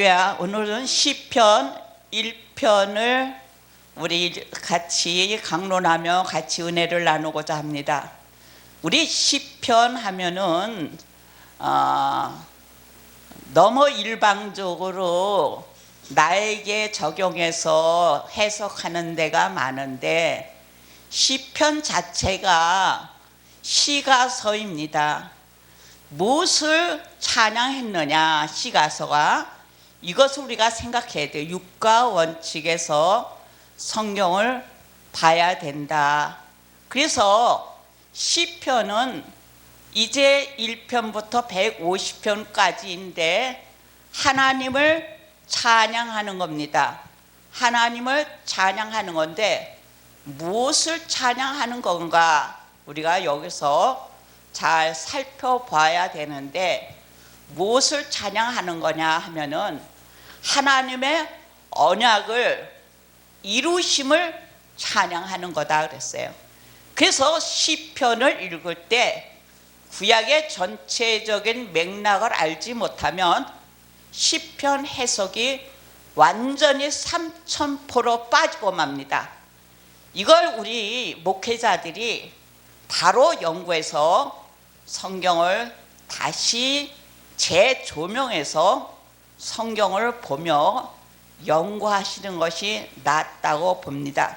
오늘은 시편 1편을 우리 같이 강론하며 같이 은혜를 나누고자 합니다. 우리 시편 하면은 너무 일방적으로 나에게 적용해서 해석하는 데가 많은데, 시편 자체가 시가서입니다. 무엇을 찬양했느냐, 시가서가 이것을 우리가 생각해야 돼요. 육가 원칙에서 성경을 봐야 된다. 그래서 시편은 이제 1편부터 150편까지인데 하나님을 찬양하는 겁니다. 하나님을 찬양하는 건데 무엇을 찬양하는 건가, 우리가 여기서 잘 살펴봐야 되는데, 무엇을 찬양하는 거냐 하면은 하나님의 언약을 이루심을 찬양하는 거다 그랬어요. 그래서 시편을 읽을 때 구약의 전체적인 맥락을 알지 못하면 시편 해석이 완전히 3000% 빠지고 맙니다. 이걸 우리 목회자들이 바로 연구해서 성경을 다시 재조명해서 성경을 보며 연구하시는 것이 낫다고 봅니다.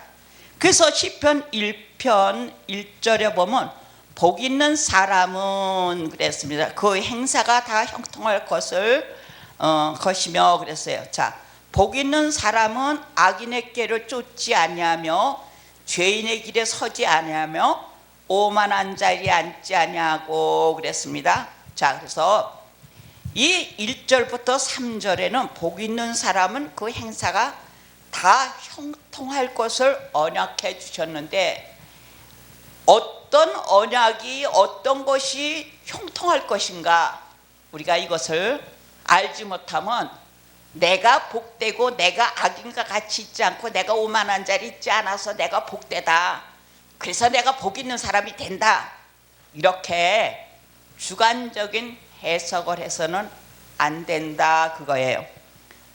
그래서 시편 1편 1절에 보면 복 있는 사람은 그랬습니다. 그 행사가 다 형통할 것이며 그랬어요. 자, 복 있는 사람은 악인의 길을 쫓지 아니하며 죄인의 길에 서지 아니하며 오만한 자리에 앉지 아니하고 그랬습니다. 자, 그래서 이 1절부터 3절에는 복 있는 사람은 그 행사가 다 형통할 것을 언약해 주셨는데, 어떤 언약이 어떤 것이 형통할 것인가, 우리가 이것을 알지 못하면 내가 복되고 내가 악인과 같이 있지 않고 내가 오만한 자리 있지 않아서 내가 복되다, 그래서 내가 복 있는 사람이 된다, 이렇게 주관적인 해석을 해서는 안 된다 그거예요.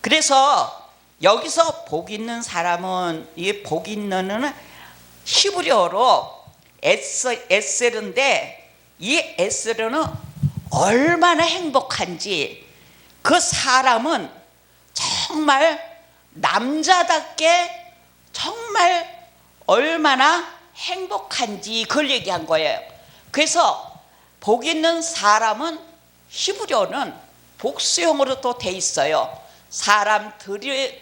그래서 여기서 복 있는 사람은, 이 복 있는은 히브리어로 에셀인데, 이 에셀은 얼마나 행복한지, 그 사람은 정말 남자답게 정말 얼마나 행복한지 그걸 얘기한 거예요. 그래서 복 있는 사람은 히브리어는 복수형으로 또 돼 있어요. 사람들의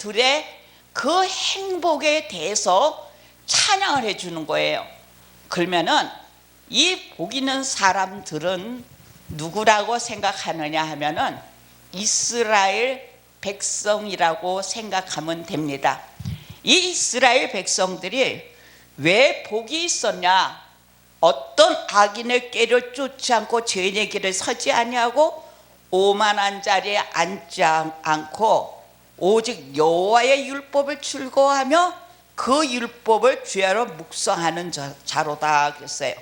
그 행복에 대해서 찬양을 해주는 거예요. 그러면은 이 복 있는 사람들은 누구라고 생각하느냐 하면은 이스라엘 백성이라고 생각하면 됩니다. 이 이스라엘 백성들이 왜 복이 있었냐, 어떤 악인의 길을 쫓지 않고 죄인의 길을 서지 아니하고 오만한 자리에 앉지 않고 오직 여호와의 율법을 즐거워하며 그 율법을 주야로 묵상하는 자로다 그랬어요.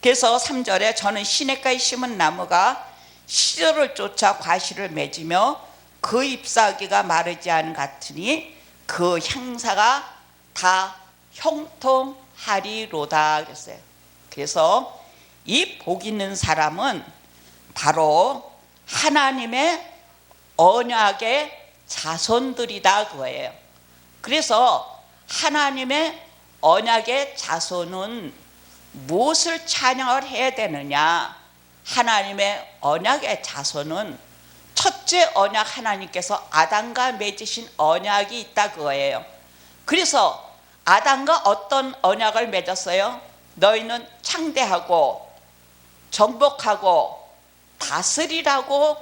그래서 3절에 저는 시냇가에 심은 나무가 시절을 쫓아 과실을 맺으며 그 잎사귀가 마르지 않은 같으니 그 행사가 다 형통하리로다 그랬어요. 그래서 이 복 있는 사람은 바로 하나님의 언약의 자손들이다 그거예요. 그래서 하나님의 언약의 자손은 무엇을 찬양을 해야 되느냐, 하나님의 언약의 자손은 첫째 언약, 하나님께서 아담과 맺으신 언약이 있다 그거예요. 그래서 아담과 어떤 언약을 맺었어요? 너희는 창대하고 정복하고 다스리라고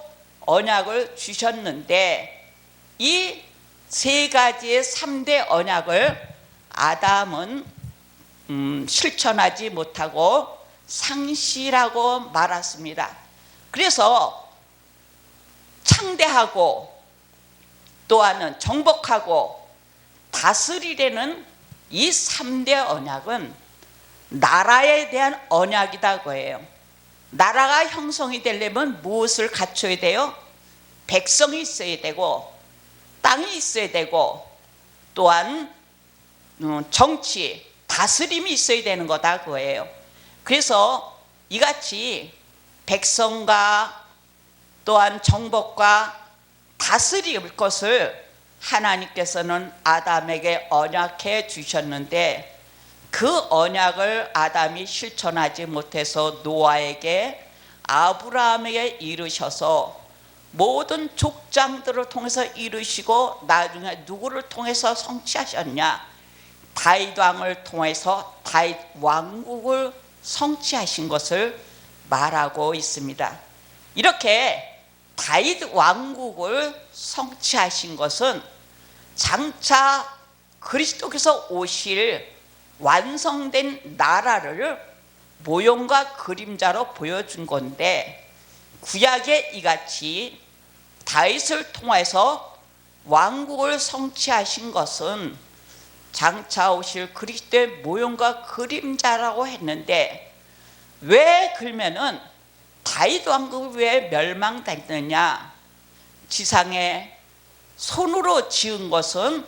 언약을 주셨는데, 이 세 가지의 3대 언약을 아담은 실천하지 못하고 상실하고 말았습니다. 그래서 창대하고 또한은 정복하고 다스리려는 이 3대 언약은 나라에 대한 언약이다 그거예요. 나라가 형성이 되려면 무엇을 갖춰야 돼요? 백성이 있어야 되고, 정당이 있어야 되고 또한 정치, 다스림이 있어야 되는 거다 그거예요. 그래서 이같이 백성과 또한 정복과 다스릴 것을 하나님께서는 아담에게 언약해 주셨는데 그 언약을 아담이 실천하지 못해서 노아에게 아브라함에게 이르셔서 모든 족장들을 통해서 이루시고 나중에 누구를 통해서 성취하셨냐? 다윗 왕을 통해서 다윗 왕국을 성취하신 것을 말하고 있습니다. 이렇게 다윗 왕국을 성취하신 것은 장차 그리스도께서 오실 완성된 나라를 모형과 그림자로 보여준 건데, 구약에 이같이 다윗을 통해서 왕국을 성취하신 것은 장차 오실 그리스도의 모형과 그림자라고 했는데, 왜 그러면은 다윗 왕국이 왜 멸망됐느냐? 지상에 손으로 지은 것은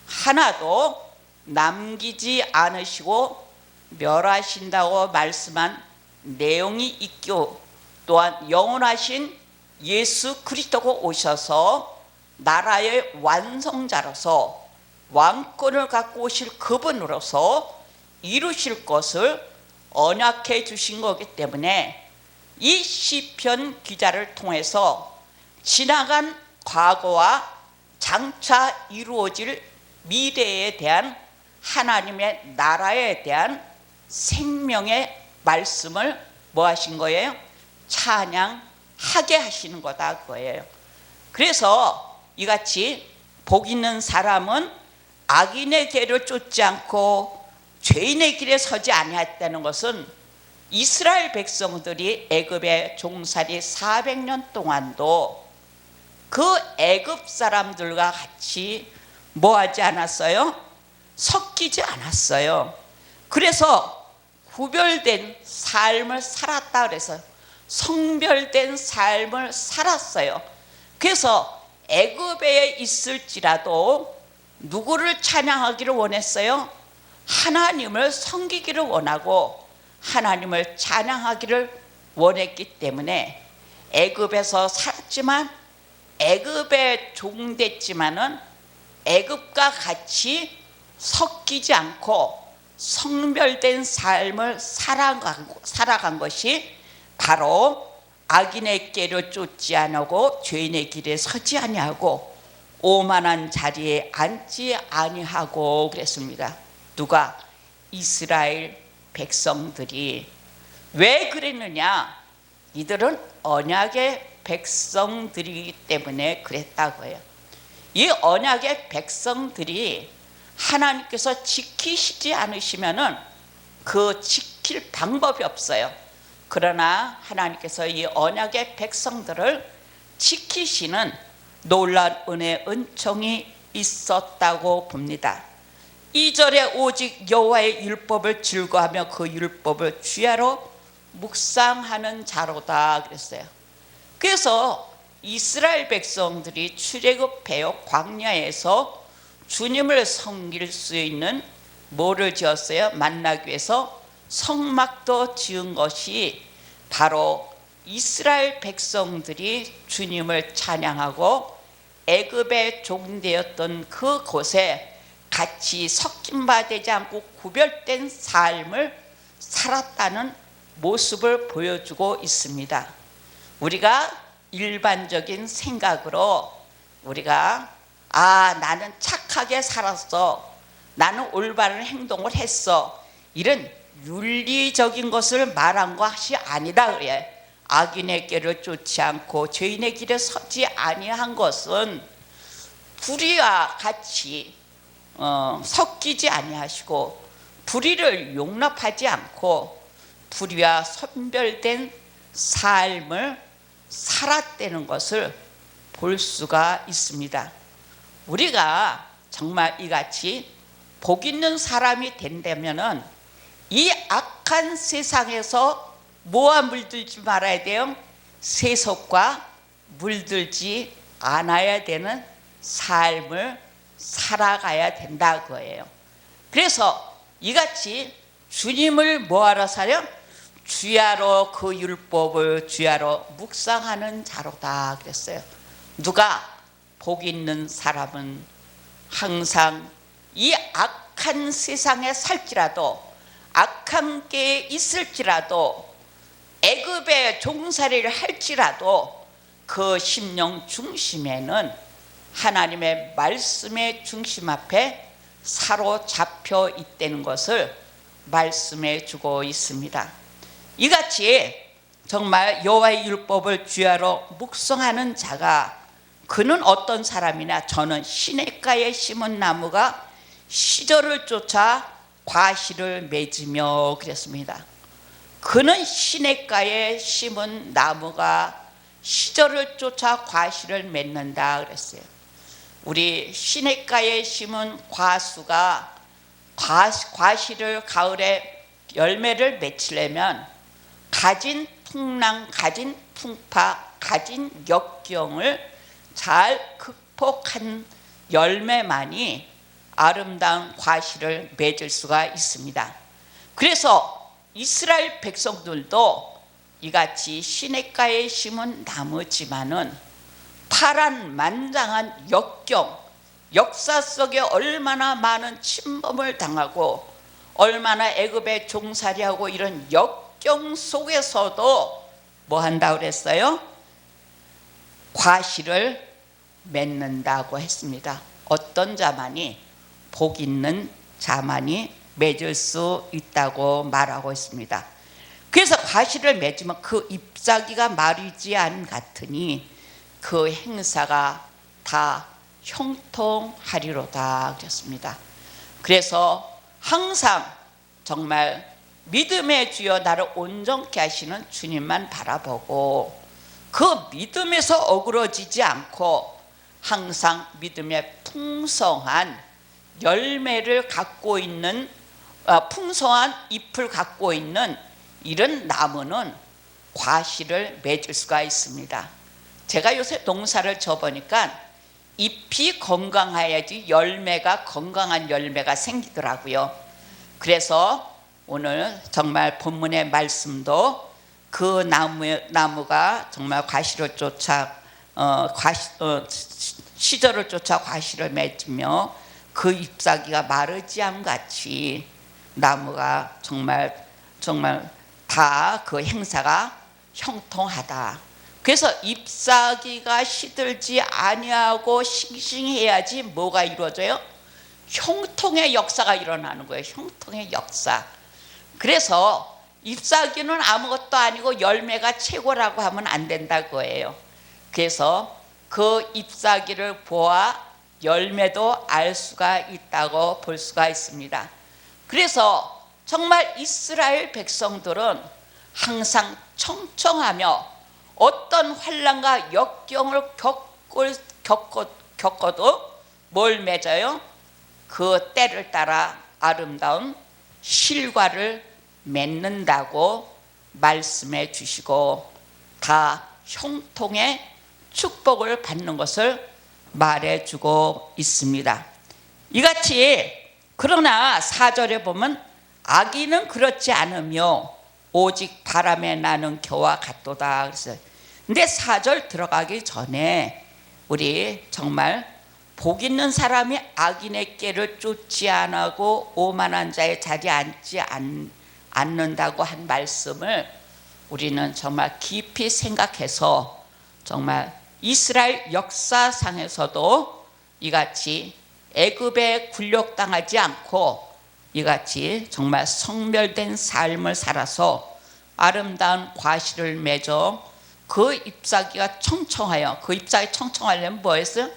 하나도 남기지 않으시고 멸하신다고 말씀한 내용이 있고, 또한 영원하신 예수 그리스도가 오셔서 나라의 완성자로서 왕권을 갖고 오실 그분으로서 이루실 것을 언약해 주신 거기 때문에 이 시편 기자를 통해서 지나간 과거와 장차 이루어질 미래에 대한 하나님의 나라에 대한 생명의 말씀을 뭐 하신 거예요? 찬양하게 하시는 거다 그거예요. 그래서 이같이 복 있는 사람은 악인의 길을 쫓지 않고 죄인의 길에 서지 아니했다는 것은 이스라엘 백성들이 애굽의 종살이 400년 동안도 그 애굽 사람들과 같이 뭐 하지 않았어요? 섞이지 않았어요. 그래서 구별된 삶을 살았다 그래서 성별된 삶을 살았어요. 그래서 애굽에 있을지라도 누구를 찬양하기를 원했어요? 하나님을 섬기기를 원하고 하나님을 찬양하기를 원했기 때문에 애굽에서 살았지만 애굽에 종됐지만은 애굽과 같이 섞이지 않고 성별된 삶을 살아간 것이 바로 악인의 길을 쫓지 아니하고 죄인의 길에 서지 아니하고 오만한 자리에 앉지 아니하고 그랬습니다. 누가? 이스라엘 백성들이. 왜 그랬느냐? 이들은 언약의 백성들이기 때문에 그랬다고요. 이 언약의 백성들이 하나님께서 지키시지 않으시면은 그 지킬 방법이 없어요. 그러나 하나님께서 이 언약의 백성들을 지키시는 놀라운 은혜 은총이 있었다고 봅니다. 2절에 오직 여호와의 율법을 즐거워하며 그 율법을 주야로 묵상하는 자로다 그랬어요. 그래서 이스라엘 백성들이 출애굽 배역 광야에서 주님을 섬길 수 있는 뭐를 지었어요? 만나기 위해서 성막도 지은 것이 바로 이스라엘 백성들이 주님을 찬양하고 애굽의 종되었던 그곳에 같이 섞임 바 되지 않고 구별된 삶을 살았다는 모습을 보여주고 있습니다. 우리가 일반적인 생각으로 우리가 나는 착하게 살았어, 나는 올바른 행동을 했어, 이런 윤리적인 것을 말한 것이 아니다 그래. 악인의 길을 쫓지 않고 죄인의 길에 서지 아니한 것은 불의와 같이 섞이지 아니하시고 불의를 용납하지 않고 불의와 선별된 삶을 살았다는 것을 볼 수가 있습니다. 우리가 정말 이같이 복 있는 사람이 된다면은 이 악한 세상에서 뭐와 물들지 말아야 돼요? 세속과 물들지 않아야 되는 삶을 살아가야 된다 그거예요. 그래서 이같이 주님을 뭐하러 사려? 주야로 그 율법을 주야로 묵상하는 자로다 그랬어요. 누가? 복 있는 사람은 항상 이 악한 세상에 살지라도, 악한 게 있을지라도, 애굽의 종살이를 할지라도 그 심령 중심에는 하나님의 말씀의 중심 앞에 사로잡혀 있다는 것을 말씀해 주고 있습니다. 이같이 정말 여호와의 율법을 주야로 묵상하는 자가, 그는 어떤 사람이냐? 저는 시냇가에 심은 나무가 시절을 쫓아 과실을 맺으며 그랬습니다. 그는 시냇가에 심은 나무가 시절을 쫓아 과실을 맺는다 그랬어요. 우리 시냇가에 심은 과수가 과실을 가을에 열매를 맺으려면 가진 풍랑, 가진 풍파, 가진 역경을 잘 극복한 열매만이 아름다운 과실을 맺을 수가 있습니다. 그래서 이스라엘 백성들도 이같이 시냇가에 심은 나무지만은 파란만장한 역경, 역사 속에 얼마나 많은 침범을 당하고 얼마나 애굽에 종살이하고 이런 역경 속에서도 뭐 한다고 그랬어요? 과실을 맺는다고 했습니다. 어떤 자만이? 복 있는 자만이 맺을 수 있다고 말하고 있습니다. 그래서 과실을 맺으면 그 잎사귀가 마르지 않 같으니 그 행사가 다 형통하리로다 그랬습니다. 그래서 항상 정말 믿음의 주여 나를 온전케 하시는 주님만 바라보고 그 믿음에서 어그러지지 않고 항상 믿음의 풍성한 열매를 갖고 있는, 풍성한 잎을 갖고 있는 이런 나무는 과실을 맺을 수가 있습니다. 제가 요새 농사를 져보니까 잎이 건강해야지 열매가, 건강한 열매가 생기더라고요. 그래서 오늘 정말 본문의 말씀도 그 나무가 정말 과실을 쫓아 시절을 쫓아 과실을 맺으며 그 잎사귀가 마르지 않같이 나무가 정말 다 그 행사가 형통하다. 그래서 잎사귀가 시들지 아니하고 싱싱해야지 뭐가 이루어져요? 형통의 역사가 일어나는 거예요. 형통의 역사. 그래서 잎사귀는 아무것도 아니고 열매가 최고라고 하면 안 된다는 거예요. 그래서 그 잎사귀를 보아 열매도 알 수가 있다고 볼 수가 있습니다. 그래서 정말 이스라엘 백성들은 항상 청청하며 어떤 환난과 역경을 겪어도 뭘 맺어요? 그 때를 따라 아름다운 실과를 맺는다고 말씀해 주시고 다 형통의 축복을 받는 것을 말해주고 있습니다. 이같이 그러나 4절에 보면 악인은 그렇지 않으며 오직 바람에 나는 겨와 같도다 그랬어요. 근데 4절 들어가기 전에 우리 정말 복 있는 사람이 악인의 꾀를 쫓지 않고 오만한 자의 자리에 앉지 않는다고 한 말씀을 우리는 정말 깊이 생각해서 정말 이스라엘 역사상에서도 이같이 애굽에 굴욕당하지 않고 이같이 정말 성멸된 삶을 살아서 아름다운 과실을 맺어 그 잎사귀가 청청하여, 그 잎사귀 청청하려면 뭐였어요?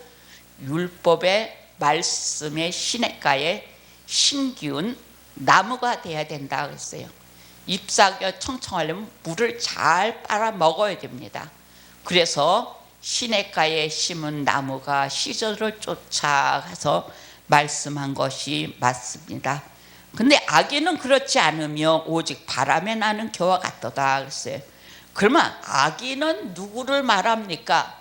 율법의 말씀의 시냇가에 심기운 나무가 돼야 된다 그랬어요. 잎사귀가 청청하려면 물을 잘 빨아 먹어야 됩니다. 그래서 시냇가에 심은 나무가 시절을 쫓아가서 말씀한 것이 맞습니다. 근데 악인은 그렇지 않으며 오직 바람에 나는 겨와 같도다 그랬어요. 그러면 악인은 누구를 말합니까?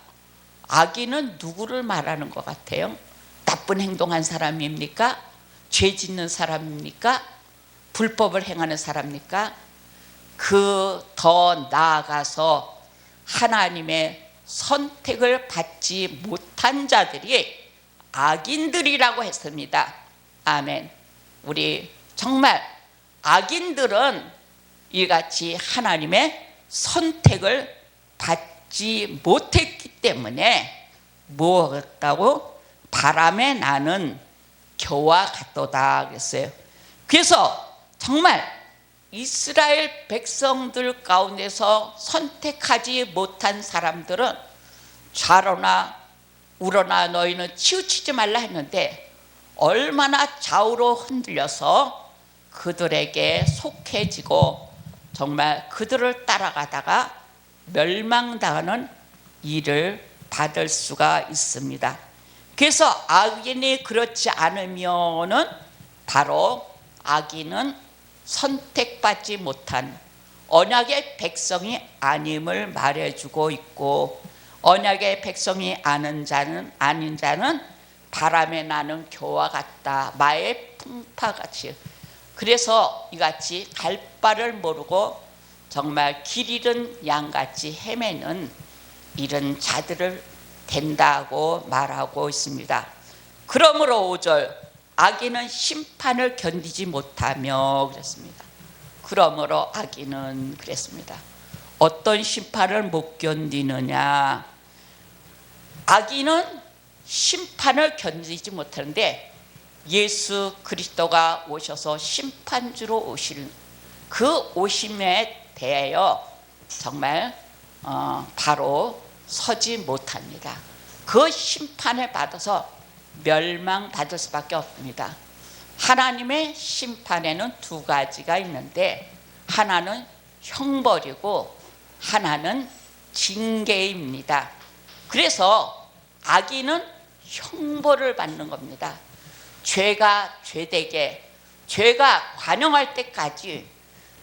악인은 누구를 말하는 것 같아요? 나쁜 행동한 사람입니까? 죄 짓는 사람입니까? 불법을 행하는 사람입니까? 그 더 나아가서 하나님의 선택을 받지 못한 자들이 악인들이라고 했습니다. 아멘. 우리 정말 악인들은 이같이 하나님의 선택을 받지 못했기 때문에 무엇같다고? 바람에 나는 겨와 같도다 그랬어요. 그래서 정말 이스라엘 백성들 가운데서 선택하지 못한 사람들은 좌로나 우로나 너희는 치우치지 말라 했는데 얼마나 좌우로 흔들려서 그들에게 속해지고 정말 그들을 따라가다가 멸망당하는 일을 받을 수가 있습니다. 그래서 악인이 그렇지 않으면은 바로 악인은 선택받지 못한 언약의 백성이 아님을 말해주고 있고, 언약의 백성이 아닌 자는 바람에 나는 겨와 같다, 마의 풍파같이. 그래서 이같이 갈 바를 모르고 정말 길 잃은 양같이 헤매는 이런 자들을 된다고 말하고 있습니다. 그러므로 5절 악인은 심판을 견디지 못하며 그랬습니다. 그러므로 악인은 그랬습니다. 어떤 심판을 못 견디느냐? 악인은 심판을 견디지 못하는데 예수 그리스도가 오셔서 심판주로 오실 그 오심에 대하여 정말 바로 서지 못합니다. 그 심판을 받아서 멸망받을 수밖에 없습니다. 하나님의 심판에는 두 가지가 있는데 하나는 형벌이고 하나는 징계입니다. 그래서 악인은 형벌을 받는 겁니다. 죄가 죄되게, 죄가 관영할 때까지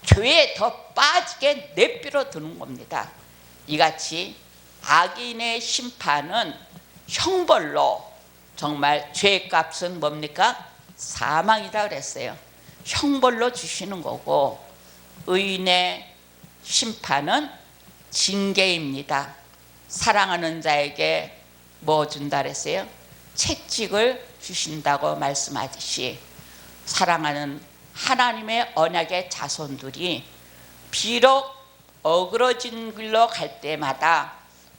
죄에 더 빠지게 내버려 두는 겁니다. 이같이 악인의 심판은 형벌로, 정말 죄값은 뭡니까? 사망이다 그랬어요. 형벌로 주시는 거고, 의인의 심판은 징계입니다. 사랑하는 자에게 뭐 준다 그랬어요? 채찍을 주신다고 말씀하듯이 사랑하는 하나님의 언약의 자손들이 비록 어그러진 길로 갈 때마다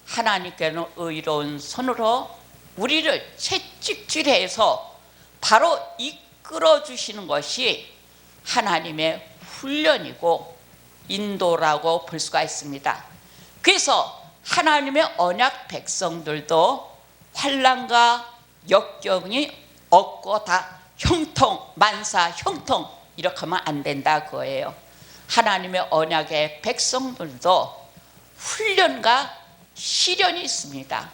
하나님께는 의로운 손으로 우리를 채찍질해서 바로 이끌어 주시는 것이 하나님의 훈련이고 인도라고 볼 수가 있습니다. 그래서 하나님의 언약 백성들도 환난과 역경이 없고 다 형통, 만사, 형통 이렇게 하면 안 된다 그거예요. 하나님의 언약의 백성들도 훈련과 시련이 있습니다.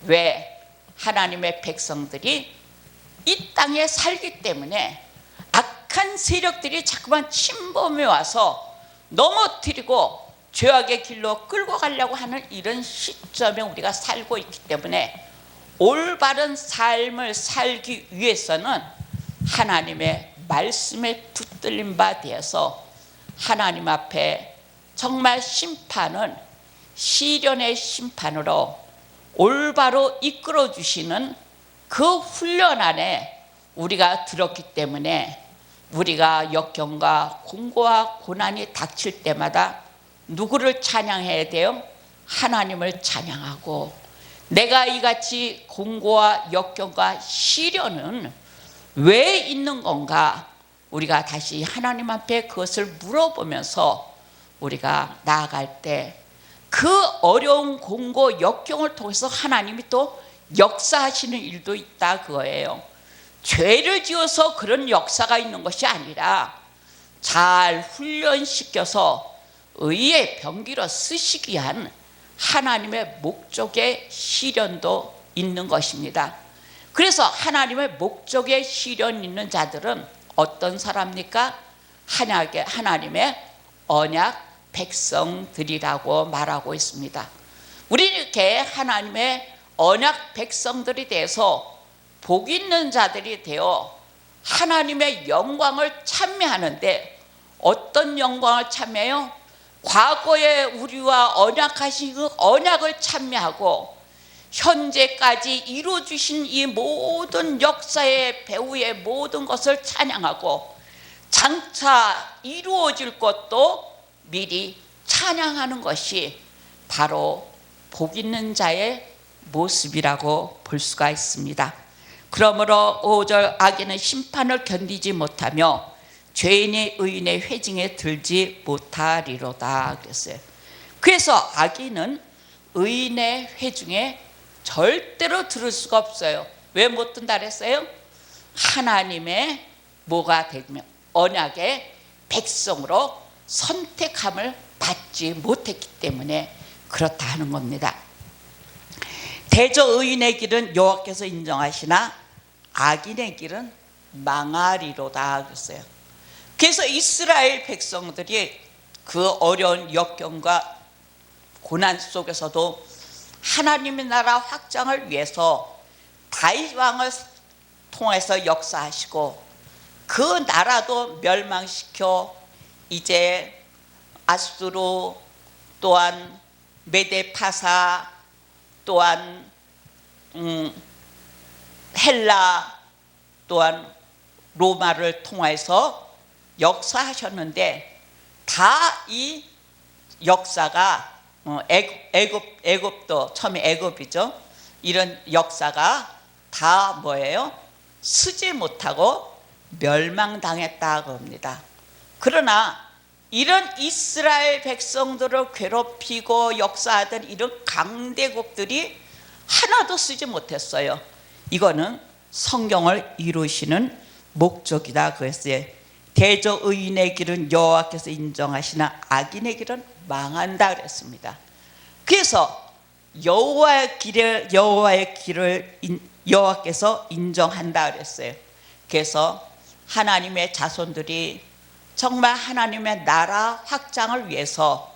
왜? 하나님의 백성들이 이 땅에 살기 때문에 악한 세력들이 자꾸만 침범해 와서 넘어뜨리고 죄악의 길로 끌고 가려고 하는 이런 시점에 우리가 살고 있기 때문에 올바른 삶을 살기 위해서는 하나님의 말씀에 붙들린 바 되어서 하나님 앞에 정말 심판은 시련의 심판으로 올바로 이끌어 주시는 그 훈련 안에 우리가 들었기 때문에 우리가 역경과 공고와 고난이 닥칠 때마다 누구를 찬양해야 돼요? 하나님을 찬양하고, 내가 이같이 공고와 역경과 시련은 왜 있는 건가? 우리가 다시 하나님 앞에 그것을 물어보면서 우리가 나아갈 때 그 어려운 공고 역경을 통해서 하나님이 또 역사하시는 일도 있다 그거예요. 죄를 지어서 그런 역사가 있는 것이 아니라 잘 훈련시켜서 의의 병기로 쓰시기 위한 하나님의 목적의 시련도 있는 것입니다. 그래서 하나님의 목적의 시련 있는 자들은 어떤 사람입니까? 하나님의 언약 백성들이라고 말하고 있습니다. 우리 이렇게 하나님의 언약 백성들이 돼서 복 있는 자들이 되어 하나님의 영광을 찬미하는데, 어떤 영광을 찬미해요? 과거에 우리와 언약하신 그 언약을 찬미하고 현재까지 이루어주신 이 모든 역사의 배후의 모든 것을 찬양하고 장차 이루어질 것도 미리 찬양하는 것이 바로 복 있는 자의 모습이라고 볼 수가 있습니다. 그러므로 5절 악인은 심판을 견디지 못하며 죄인이 의인의 회중에 들지 못하리로다 그랬어요. 그래서 악인은 의인의 회중에 절대로 들을 수가 없어요. 왜 못 든다 그랬어요? 하나님의 뭐가 되면 언약의 백성으로 선택함을 받지 못했기 때문에 그렇다 하는 겁니다. 대저 의인의 길은 여호와께서 인정하시나 악인의 길은 망하리로다 그랬어요. 그래서 이스라엘 백성들이 그 어려운 역경과 고난 속에서도 하나님의 나라 확장을 위해서 다윗 왕을 통해서 역사하시고 그 나라도 멸망시켜 이제 아수르 또한 메데파사 또한 헬라 또한 로마를 통해서 역사하셨는데, 다 이 역사가 애굽도 처음에 애굽이죠. 이런 역사가 다 뭐예요? 쓰지 못하고 멸망당했다고 합니다. 그러나 이런 이스라엘 백성들을 괴롭히고 역사하던 이런 강대국들이 하나도 쓰지 못했어요. 이거는 성경을 이루시는 목적이다 그랬어요. 대저 의인의 길은 여호와께서 인정하시나 악인의 길은 망한다 그랬습니다. 그래서 여호와의 길을 여호와께서 인정한다 그랬어요. 그래서 하나님의 자손들이 정말 하나님의 나라 확장을 위해서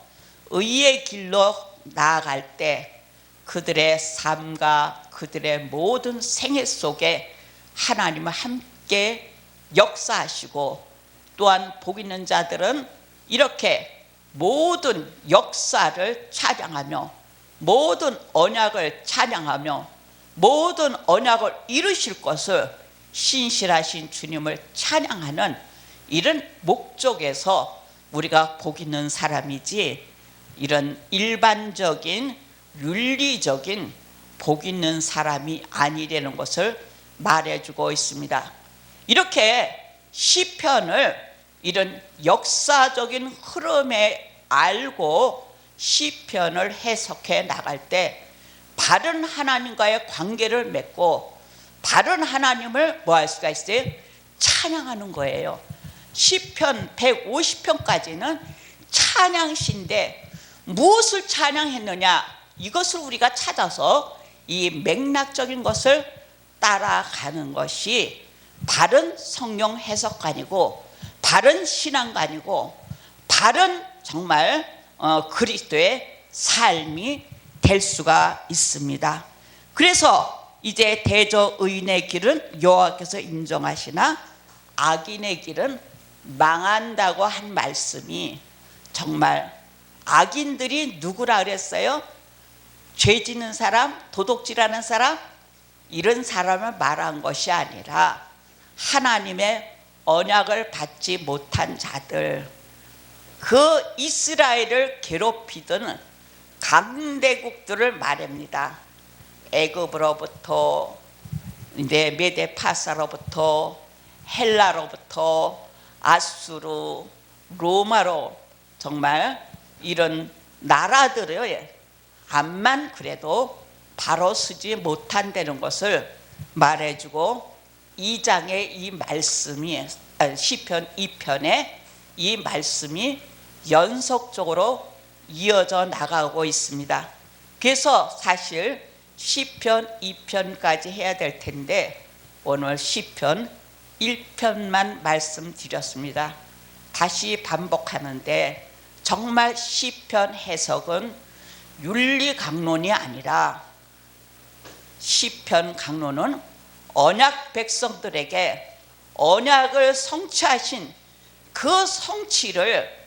의의 길로 나아갈 때 그들의 삶과 그들의 모든 생애 속에 하나님은 함께 역사하시고, 또한 복 있는 자들은 이렇게 모든 역사를 찬양하며 모든 언약을 찬양하며 모든 언약을 이루실 것을 신실하신 주님을 찬양하는 이런 목적에서 우리가 복 있는 사람이지, 이런 일반적인 윤리적인 복 있는 사람이 아니라는 것을 말해주고 있습니다. 이렇게 시편을 이런 역사적인 흐름에 알고 시편을 해석해 나갈 때 바른 하나님과의 관계를 맺고 바른 하나님을 뭐 할 수가 있어요? 찬양하는 거예요. 시편 150편까지는 찬양시인데 무엇을 찬양했느냐, 이것을 우리가 찾아서 이 맥락적인 것을 따라가는 것이 바른 성경 해석관이고 바른 신앙관이고 바른 정말 그리스도의 삶이 될 수가 있습니다. 그래서 이제 대저 의인의 길은 여호와께서 인정하시나 악인의 길은 망한다고 한 말씀이, 정말 악인들이 누구라 그랬어요? 죄 짓는 사람, 도둑질하는 사람, 이런 사람을 말한 것이 아니라 하나님의 언약을 받지 못한 자들, 그 이스라엘을 괴롭히던 강대국들을 말합니다. 애굽으로부터 이제 메데파사로부터 헬라로부터 아수르, 로마로 정말 이런 나라들을 암만 그래도 바로 쓰지 못한다는 것을 말해주고, 2장의 이 말씀이 시편 2편에 이 말씀이 연속적으로 이어져 나가고 있습니다. 그래서 사실 시편 2편까지 해야 될 텐데 오늘 시편 1편만 말씀드렸습니다. 다시 반복하는데 정말 시편 해석은 윤리 강론이 아니라 시편 강론은 언약 백성들에게 언약을 성취하신 그 성취를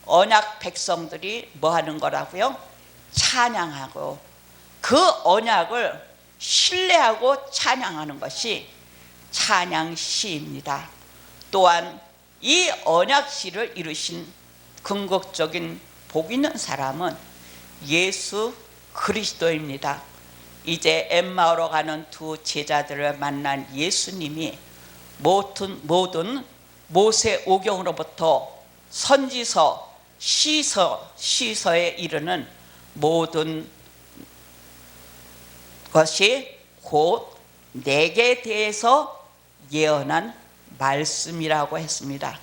언약 백성들이 뭐 하는 거라고요? 찬양하고 그 언약을 신뢰하고 찬양하는 것이 찬양시입니다. 또한 이 언약시를 이루신 궁극적인 복 있는 사람은 예수 그리스도입니다. 이제 엠마오로 가는 두 제자들을 만난 예수님이 모든 모세 오경으로부터 선지서 시서에 이르는 모든 것이 곧 내게 대해서 예언한 말씀이라고 했습니다.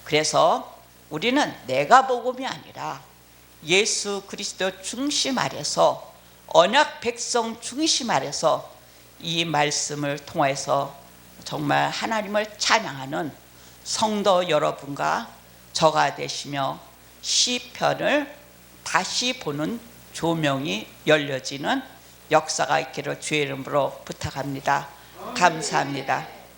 그래서 우리는 내가 복음이 아니라 예수 그리스도 중심 아래서 언약 백성 중심 아래서 이 말씀을 통해서 정말 하나님을 찬양하는 성도 여러분과 저가 되시며 시편을 다시 보는 조명이 열려지는 역사가 있기를 주의 이름으로 부탁합니다. 감사합니다.